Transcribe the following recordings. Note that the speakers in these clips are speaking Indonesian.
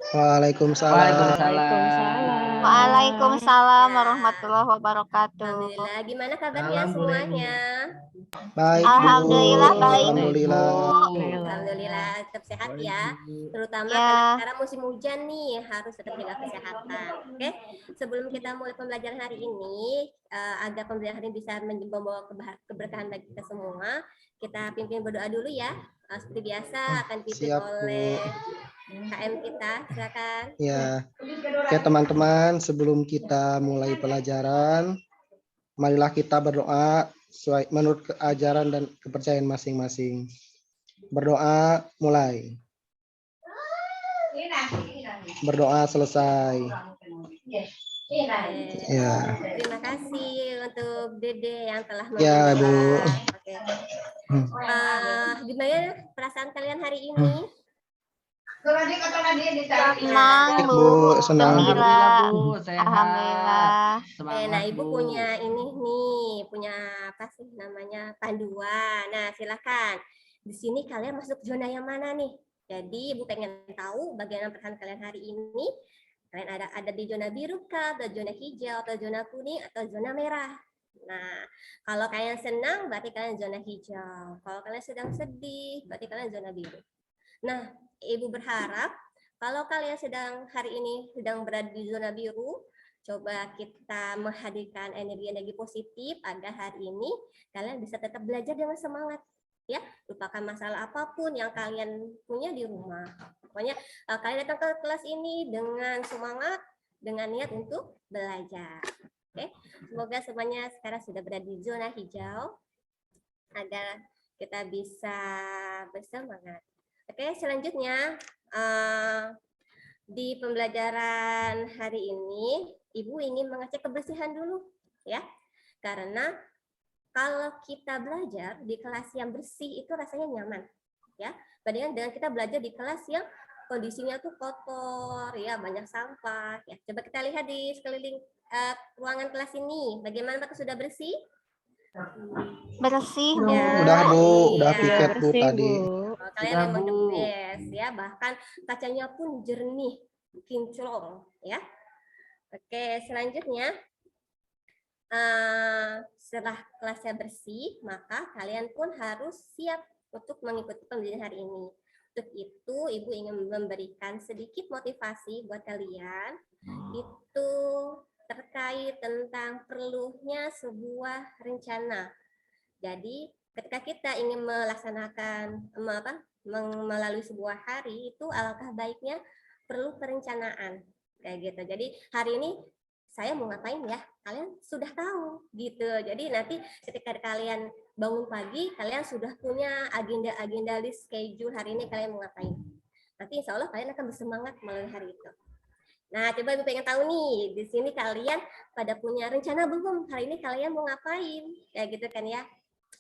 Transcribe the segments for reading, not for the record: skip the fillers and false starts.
Waalaikumsalam. Waalaikumsalam warahmatullahi wabarakatuh. Alhamdulillah. Gimana kabarnya semuanya? Baik, Bu. Alhamdulillah baik. Alhamdulillah. Alhamdulillah tetap sehat ya. Terutama Ya. karena sekarang musim hujan nih, harus tetap jaga kesehatan. Oke. Sebelum kita mulai pembelajaran hari ini, agar pembelajaran ini bisa membawa keberkahan bagi kita semua, kita pimpin berdoa dulu ya. Seperti biasa akan dipimpin Siap, Bu. oleh KM kita. Silakan. Ya. Oke, teman-teman, sebelum kita mulai pelajaran, marilah kita berdoa sesuai menurut ajaran dan kepercayaan masing-masing. Berdoa mulai. Berdoa selesai. Ya. Terima kasih untuk Dede yang telah Ya, Bu. Oke. Gimana perasaan kalian hari ini? Senang, Bu. Senang. Gembira. Bu, sehat. Alhamdulillah. Nah, Ibu punya ini nih, punya apa sih namanya panduan. Nah, silakan. Di sini kalian masuk zona yang mana nih? Jadi Ibu pengen tahu bagaimana perasaan kalian hari ini. Kalian ada di zona biru kah, atau zona hijau, atau zona kuning, atau zona merah. Nah, kalau kalian senang berarti kalian zona hijau. Kalau kalian sedang sedih berarti kalian zona biru. Nah, Ibu berharap kalau kalian hari ini sedang berada di zona biru, coba kita menghadirkan energi-energi positif agar hari ini kalian bisa tetap belajar dengan semangat. Ya, lupakan masalah apapun yang kalian punya di rumah. Pokoknya kalian datang ke kelas ini dengan semangat, dengan niat untuk belajar. Oke, semoga semuanya sekarang sudah berada di zona hijau agar kita bisa bersemangat. Oke, selanjutnya di pembelajaran hari ini, Ibu ingin mengecek kebersihan dulu, ya. Karena kalau kita belajar di kelas yang bersih itu rasanya nyaman, ya. Bandingkan dengan kita belajar di kelas yang kondisinya tuh kotor, ya, banyak sampah. Ya, coba kita lihat di sekeliling ruangan kelas ini, bagaimana apakah sudah bersih? Bersih, Bu. Ya, Udah, Bu. Udah iya. piket, Bu, tadi. Kalian memang the best, ya. Bahkan kacanya pun jernih, kinclong, ya. Oke, selanjutnya setelah kelasnya bersih, maka kalian pun harus siap untuk mengikuti pembelajaran hari ini. Untuk itu, Ibu ingin memberikan sedikit motivasi buat kalian. Itu terkait tentang perlunya sebuah rencana. Jadi, ketika kita ingin melaksanakan melalui sebuah hari, itu alangkah baiknya perlu perencanaan. Kayak gitu. Jadi, hari ini saya mau ngapain ya? Kalian sudah tahu gitu. Jadi nanti ketika kalian bangun pagi, kalian sudah punya agenda list schedule hari ini kalian mau ngapain. Nanti insya Allah kalian akan bersemangat melalui hari itu. Nah, coba Ibu pengen tahu nih, di sini kalian pada punya rencana belum? Hari ini kalian mau ngapain? Kayak gitu kan ya?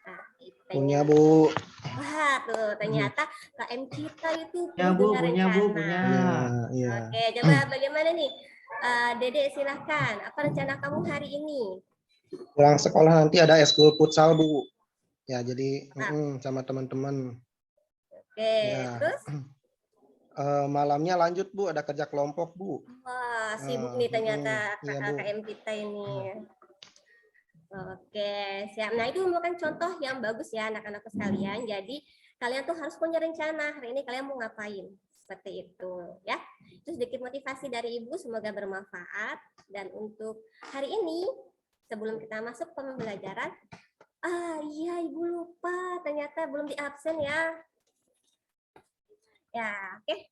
Nah, punya, Bu. Wah, tuh ternyata KM kita itu Ya, Bu, punya punya, rencana. Bu, punya. Ya. Oke, coba bagaimana nih? Dede silahkan, apa rencana kamu hari ini? Pulang sekolah nanti ada eskul futsal, Bu. Ya, jadi sama teman-teman. Oke, Ya. terus? Malamnya lanjut, Bu, ada kerja kelompok, Bu. Wah, sibuk nih ternyata iya, KM kita ini. Oke, siap. Nah, itu merupakan contoh yang bagus ya anak-anakku sekalian. Jadi, kalian tuh harus punya rencana. Hari ini kalian mau ngapain? Seperti itu, ya. Itu sedikit motivasi dari Ibu, semoga bermanfaat. Dan untuk hari ini, sebelum kita masuk pembelajaran, iya Ibu lupa, ternyata belum di absen ya. Ya, oke.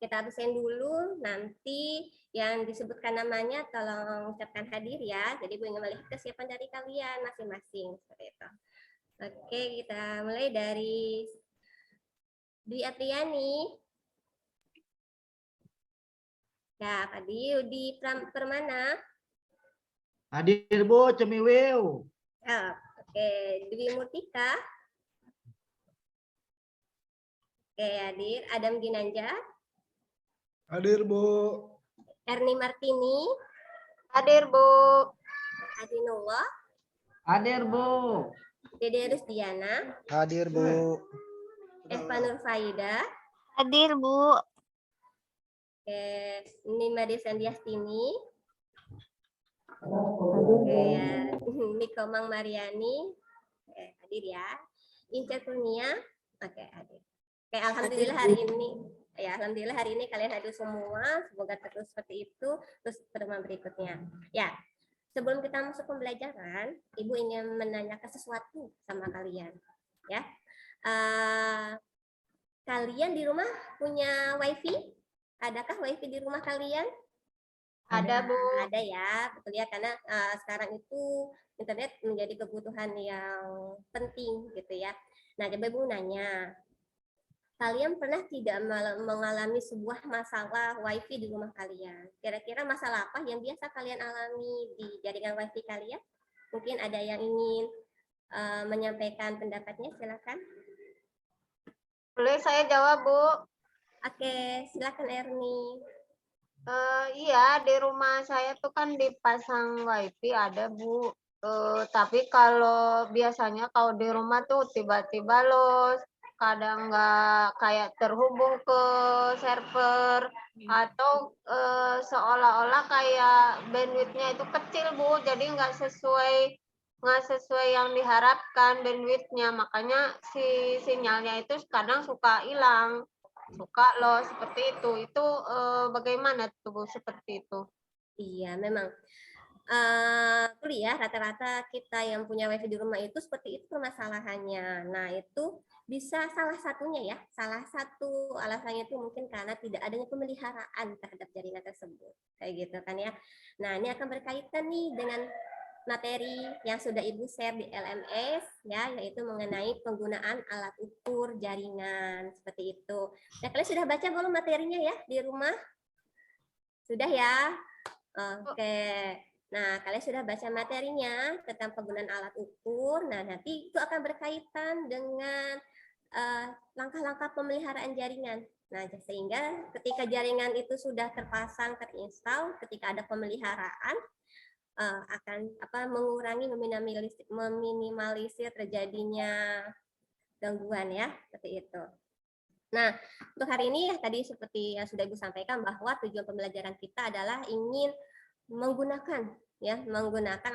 Kita absen dulu, nanti yang disebutkan namanya tolong ucapkan hadir ya. Jadi Bu ingin melihat kesiapan dari kalian masing-masing seperti itu. Oke, kita mulai dari Dwi Apriani. Ya, tadi di Permana. Hadir, Bu, Cemiwiu. Oke, Dwi Murtika. Oke, hadir. Adam Ginanja. Hadir, Bu. Erni Martini. Hadir, Bu. Adinullah. Hadir, Bu. Dede Rusdiana. Hadir, Bu. Eva Nurfaida. Hadir, Bu. Oke, ini Madisa Diastini. Oke, ya. Niko Mang Mariani. Oke, hadir ya. Inca Kurnia. Oke, hadir. Oke, alhamdulillah hari ini. Ya, alhamdulillah hari ini kalian hadir semua. Semoga terus seperti itu. Terus pertemuan berikutnya. Ya, sebelum kita masuk pembelajaran, Ibu ingin menanyakan sesuatu sama kalian. Ya, kalian di rumah punya wifi? Adakah wifi di rumah kalian? Ada, Bu. Ada ya, betul ya, karena sekarang itu internet menjadi kebutuhan yang penting gitu ya. Nah, coba Ibu nanya, kalian pernah tidak mengalami sebuah masalah wifi di rumah kalian? Kira-kira masalah apa yang biasa kalian alami di jaringan wifi kalian? Mungkin ada yang ingin menyampaikan pendapatnya, silakan. Boleh saya jawab, Bu? Oke, silakan Erni. Iya, di rumah saya tuh kan dipasang wifi ada, Bu. Tapi kalau biasanya kalau di rumah tuh tiba-tiba loss, kadang nggak kayak terhubung ke server atau seolah-olah kayak bandwidth-nya itu kecil, Bu. Jadi nggak sesuai yang diharapkan bandwidth-nya. Makanya si sinyalnya itu kadang suka hilang. Suka loh seperti itu bagaimana tuh Bu seperti itu? Iya, memang kuliah rata-rata kita yang punya wifi di rumah itu seperti itu permasalahannya. Nah, itu bisa salah satunya ya, salah satu alasannya itu mungkin karena tidak adanya pemeliharaan terhadap jaringan tersebut, kayak gitu kan ya. Nah, ini akan berkaitan nih dengan materi yang sudah Ibu share di LMS ya, yaitu mengenai penggunaan alat ukur jaringan seperti itu. Nah, kalian sudah baca belum materinya ya di rumah? Sudah ya? Oke. Nah, kalian sudah baca materinya tentang penggunaan alat ukur. Nah, nanti itu akan berkaitan dengan langkah-langkah pemeliharaan jaringan. Nah, sehingga ketika jaringan itu sudah terpasang, terinstall, ketika ada pemeliharaan, akan mengurangi, meminimalisir terjadinya gangguan ya, seperti itu. Nah, untuk hari ini tadi seperti yang sudah Ibu sampaikan bahwa tujuan pembelajaran kita adalah ingin menggunakan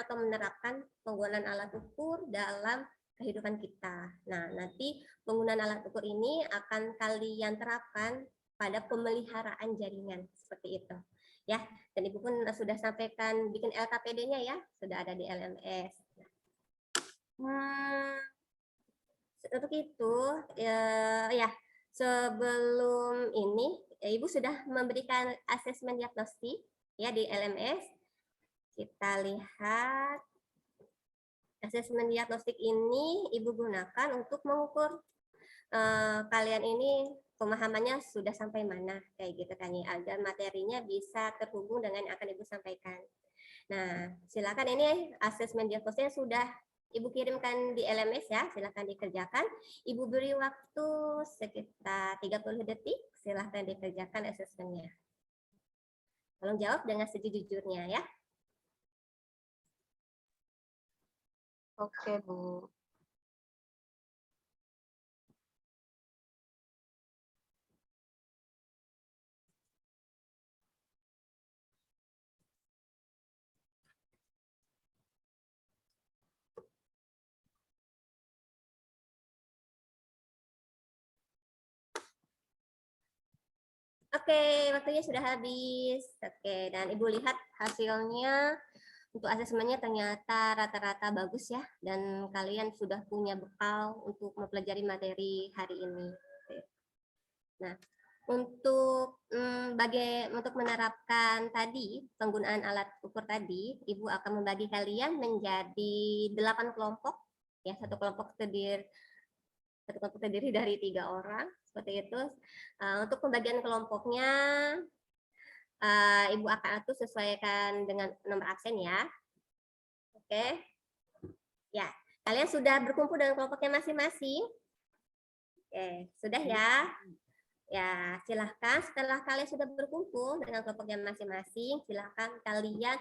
atau menerapkan penggunaan alat ukur dalam kehidupan kita. Nah, nanti penggunaan alat ukur ini akan kalian terapkan pada pemeliharaan jaringan seperti itu. Ya, dan Ibu pun sudah sampaikan bikin LKPD-nya ya, sudah ada di LMS. Untuk itu ya, sebelum ini Ibu sudah memberikan asesmen diagnostik ya di LMS. Kita lihat asesmen diagnostik ini Ibu gunakan untuk mengukur kalian ini pemahamannya sudah sampai mana, kayak gitu kan ya, agar materinya bisa terhubung dengan yang akan Ibu sampaikan. Nah, silakan ini asesmen diagnostiknya sudah Ibu kirimkan di LMS ya, silakan dikerjakan. Ibu beri waktu sekitar 30 detik, silakan dikerjakan asesmennya. Tolong jawab dengan sejujurnya ya. Oke, Bu. Oke, waktunya sudah habis. Oke, dan Ibu lihat hasilnya untuk asesmennya ternyata rata-rata bagus ya, dan kalian sudah punya bekal untuk mempelajari materi hari ini. Nah, untuk untuk menerapkan tadi penggunaan alat ukur tadi, Ibu akan membagi kalian menjadi 8 kelompok ya, satu kelompok terdiri dari 3 orang seperti itu. Untuk pembagian kelompoknya Ibu akan atur sesuaikan dengan nomor absen ya. Oke. Ya, kalian sudah berkumpul dengan kelompoknya masing-masing. Oke, sudah ya. Ya, silahkan setelah kalian sudah berkumpul dengan kelompoknya masing-masing, silahkan kalian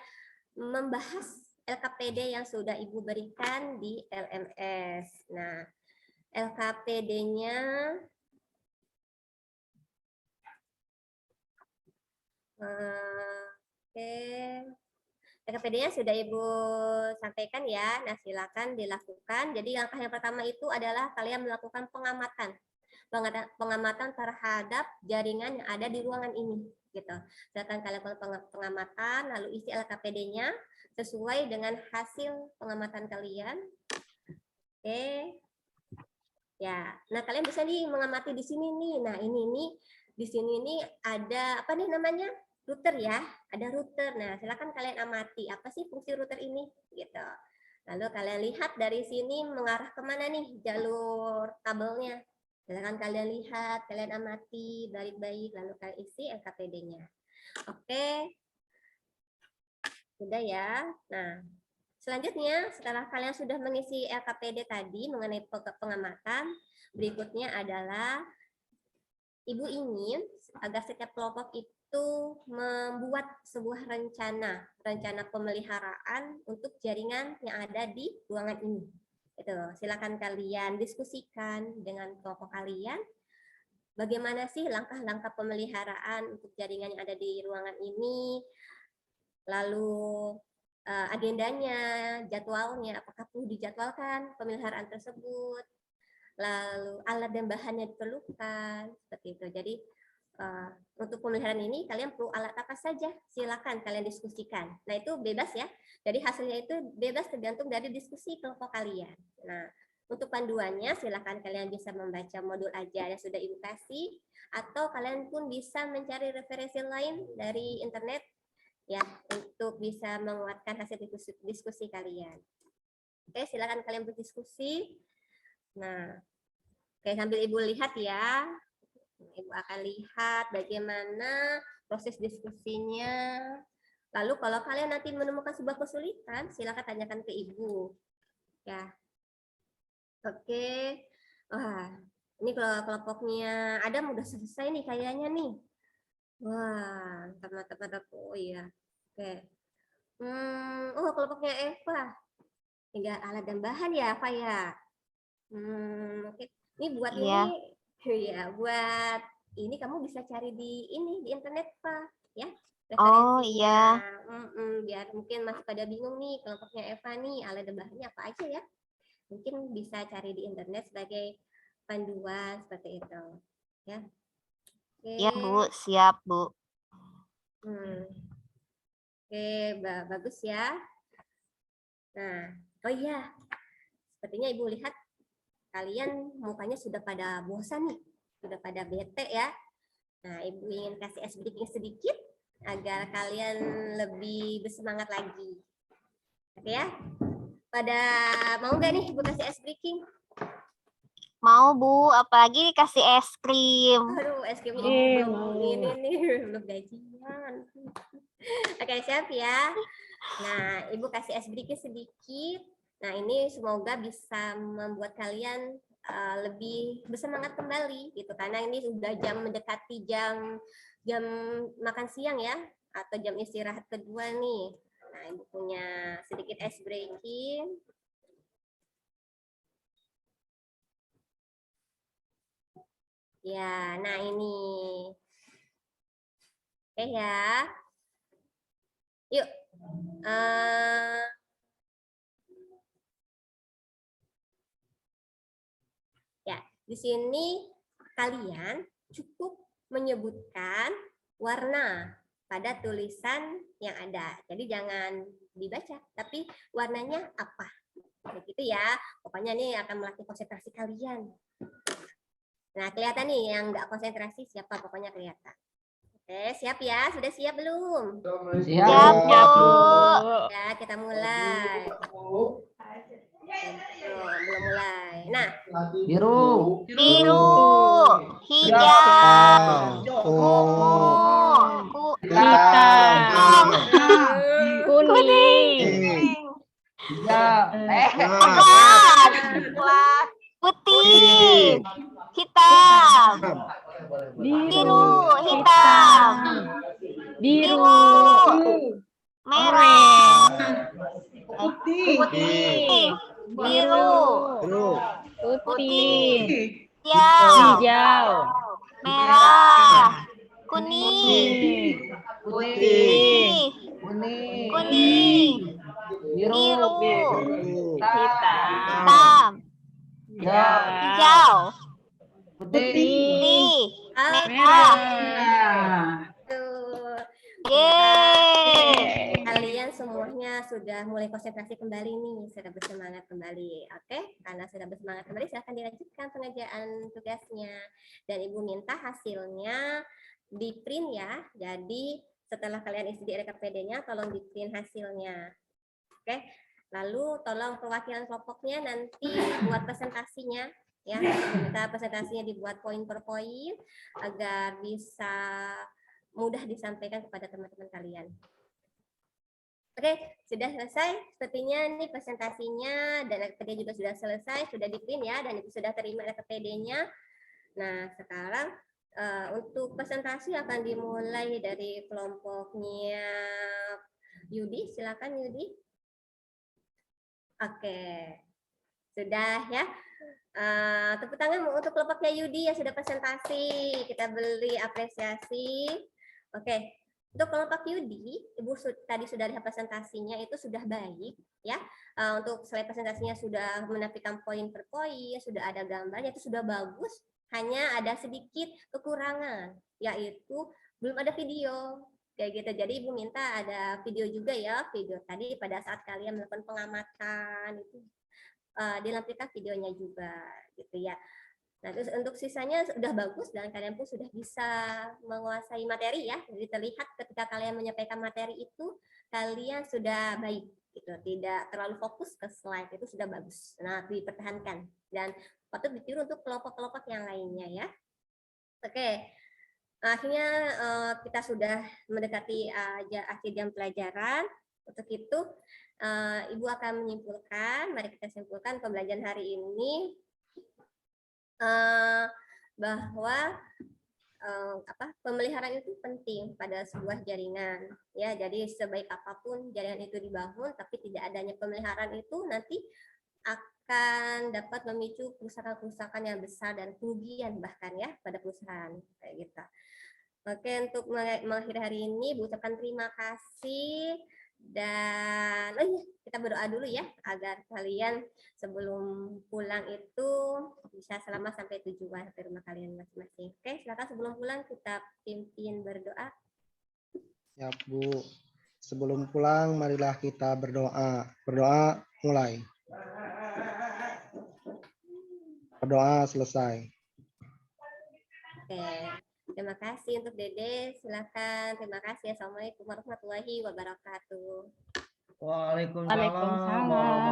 membahas LKPD yang sudah Ibu berikan di LMS. Nah, LKPD-nya Oke. LKPD-nya sudah Ibu sampaikan ya. Nah, silakan dilakukan. Jadi langkah yang pertama itu adalah kalian melakukan pengamatan. Pengamatan terhadap jaringan yang ada di ruangan ini, gitu. Silakan kalian melakukan pengamatan, lalu isi LKPD-nya sesuai dengan hasil pengamatan kalian. Oke. Ya, nah kalian bisa nih mengamati di sini nih. Nah, ini nih di sini nih ada apa nih namanya? Router ya, ada router. Nah, silakan kalian amati apa sih fungsi router ini gitu. Lalu kalian lihat dari sini mengarah kemana nih jalur kabelnya. Silakan kalian lihat, kalian amati baik-baik, lalu kalian isi LKPD-nya. Oke. Sudah ya. Nah, selanjutnya setelah kalian sudah mengisi LKPD tadi mengenai pengamatan, berikutnya adalah Ibu ingin agar setiap kelompok itu membuat sebuah rencana pemeliharaan untuk jaringan yang ada di ruangan ini. Itu, silakan kalian diskusikan dengan kelompok kalian. Bagaimana sih langkah-langkah pemeliharaan untuk jaringan yang ada di ruangan ini? Lalu agendanya, jadwalnya, apakah perlu dijadwalkan pemeliharaan tersebut? Lalu alat dan bahannya diperlukan, seperti itu. Jadi untuk pemeliharaan ini kalian perlu alat apa saja? Silakan kalian diskusikan. Nah, itu bebas ya. Jadi hasilnya itu bebas tergantung dari diskusi kelompok kalian. Nah, untuk panduannya silakan kalian bisa membaca modul ajar yang sudah Ibu kasih, atau kalian pun bisa mencari referensi lain dari internet ya untuk bisa menguatkan hasil diskusi kalian. Oke, silakan kalian berdiskusi. Nah, oke, sambil Ibu lihat ya. Ibu akan lihat bagaimana proses diskusinya. Lalu kalau kalian nanti menemukan sebuah kesulitan, silakan tanyakan ke Ibu. Ya. Oke. Wah, ini kalau kelompoknya Adam udah selesai nih kayaknya nih. Wah, teman-teman aku. Oh iya. Oke. Oh, kelompoknya Eva. Tinggal alat dan bahan ya, Eva ya. Oke. Ini buat ini. Ya, buat ini kamu bisa cari di internet, Pak, ya. Oh iya. Biar mungkin masih pada bingung nih kelompoknya Eva nih, alat dan bahannya apa aja ya. Mungkin bisa cari di internet sebagai panduan seperti itu, ya. Oke. Iya, Bu, siap, Bu. Oke, bagus ya. Nah, oh iya. Sepertinya Ibu lihat kalian mukanya sudah pada bosan nih, sudah pada bete ya. Nah, Ibu ingin kasih ice breaking sedikit agar kalian lebih bersemangat lagi. Oke ya? Pada mau nggak nih Ibu kasih ice breaking? Mau, Bu, apalagi dikasih es krim. Aduh, es krimnya belum ini belum gajian. Oke, siap ya. Nah, Ibu kasih ice breaking sedikit. Nah, ini semoga bisa membuat kalian lebih bersemangat kembali gitu, karena ini sudah mendekati jam makan siang ya, atau jam istirahat kedua nih. Nah, Ibu punya sedikit ice breaking. Ya, nah ini. Oke ya. Yuk. Di sini kalian cukup menyebutkan warna pada tulisan yang ada. Jadi jangan dibaca, tapi warnanya apa. Begitu ya. Pokoknya ini akan melatih konsentrasi kalian. Nah, kelihatan nih yang nggak konsentrasi siapa, pokoknya kelihatan. Oke, siap ya? Sudah siap belum? Siap, Bu. Ya, kita mulai. Belum mulai. Nah, Biru, hijau, ungu, hitam, kuning, putih, hitam, biru, hitam, biru, merah, putih, biru, putih, hijau, merah, Kuning. Putih. Putih. Kuning. Kuning. Biru. Biru. Hitam. Hijau. Hijau. Putih. Putih. Ah, Merah. tuh. Yeay. Kalian semuanya sudah mulai konsentrasi kembali nih, sudah bersemangat kembali. Oke, karena sudah bersemangat kembali, silahkan dilanjutkan pengerjaan tugasnya. Dan Ibu minta hasilnya di print ya. Jadi setelah kalian isi di RKPD-nya, tolong di print hasilnya. Oke, lalu tolong perwakilan kelompoknya nanti buat presentasinya. Ya, Ibu minta presentasinya dibuat poin per poin agar bisa mudah disampaikan kepada teman-teman kalian. Oke, sudah selesai. Sepertinya nih presentasinya dan RKPD juga sudah selesai, sudah di-print ya, dan Ibu sudah terima RKPD-nya. Nah, sekarang untuk presentasi akan dimulai dari kelompoknya Yudi. Silakan Yudi. Oke, sudah ya. Tepuk tangan untuk kelompoknya Yudi yang sudah presentasi. Kita beri apresiasi. Oke. Untuk kelompok Yudi, Ibu tadi sudah lihat presentasinya itu sudah baik ya. Untuk slide presentasinya sudah menampilkan poin per poin, sudah ada gambarnya, itu sudah bagus. Hanya ada sedikit kekurangan, yaitu belum ada video kayak gitu. Jadi Ibu minta ada video juga ya, video tadi pada saat kalian melakukan pengamatan itu dilampirkan videonya juga gitu ya. Nah, terus untuk sisanya sudah bagus dan kalian pun sudah bisa menguasai materi ya. Jadi terlihat ketika kalian menyampaikan materi itu kalian sudah baik gitu, tidak terlalu fokus ke slide, itu sudah bagus. Nah, dipertahankan dan patut ditiru untuk kelompok-kelompok yang lainnya ya. Oke. Akhirnya kita sudah mendekati akhir jam pelajaran. Untuk itu Ibu akan menyimpulkan, mari kita simpulkan pembelajaran hari ini bahwa pemeliharaan itu penting pada sebuah jaringan ya. Jadi sebaik apapun jaringan itu dibangun tapi tidak adanya pemeliharaan itu nanti akan dapat memicu kerusakan-kerusakan yang besar dan kerugian bahkan ya pada perusahaan kayak gitu. Oke, untuk mengakhiri hari ini ucapkan terima kasih. Dan kita berdoa dulu ya agar kalian sebelum pulang itu bisa selamat sampai tujuan ke rumah kalian masing-masing. Oke, silakan sebelum pulang kita pimpin berdoa. Ya Bu, sebelum pulang marilah kita berdoa. Berdoa mulai. Berdoa selesai. Oke. Terima kasih untuk Dede, silakan. Terima kasih. Assalamualaikum warahmatullahi wabarakatuh. Waalaikumsalam.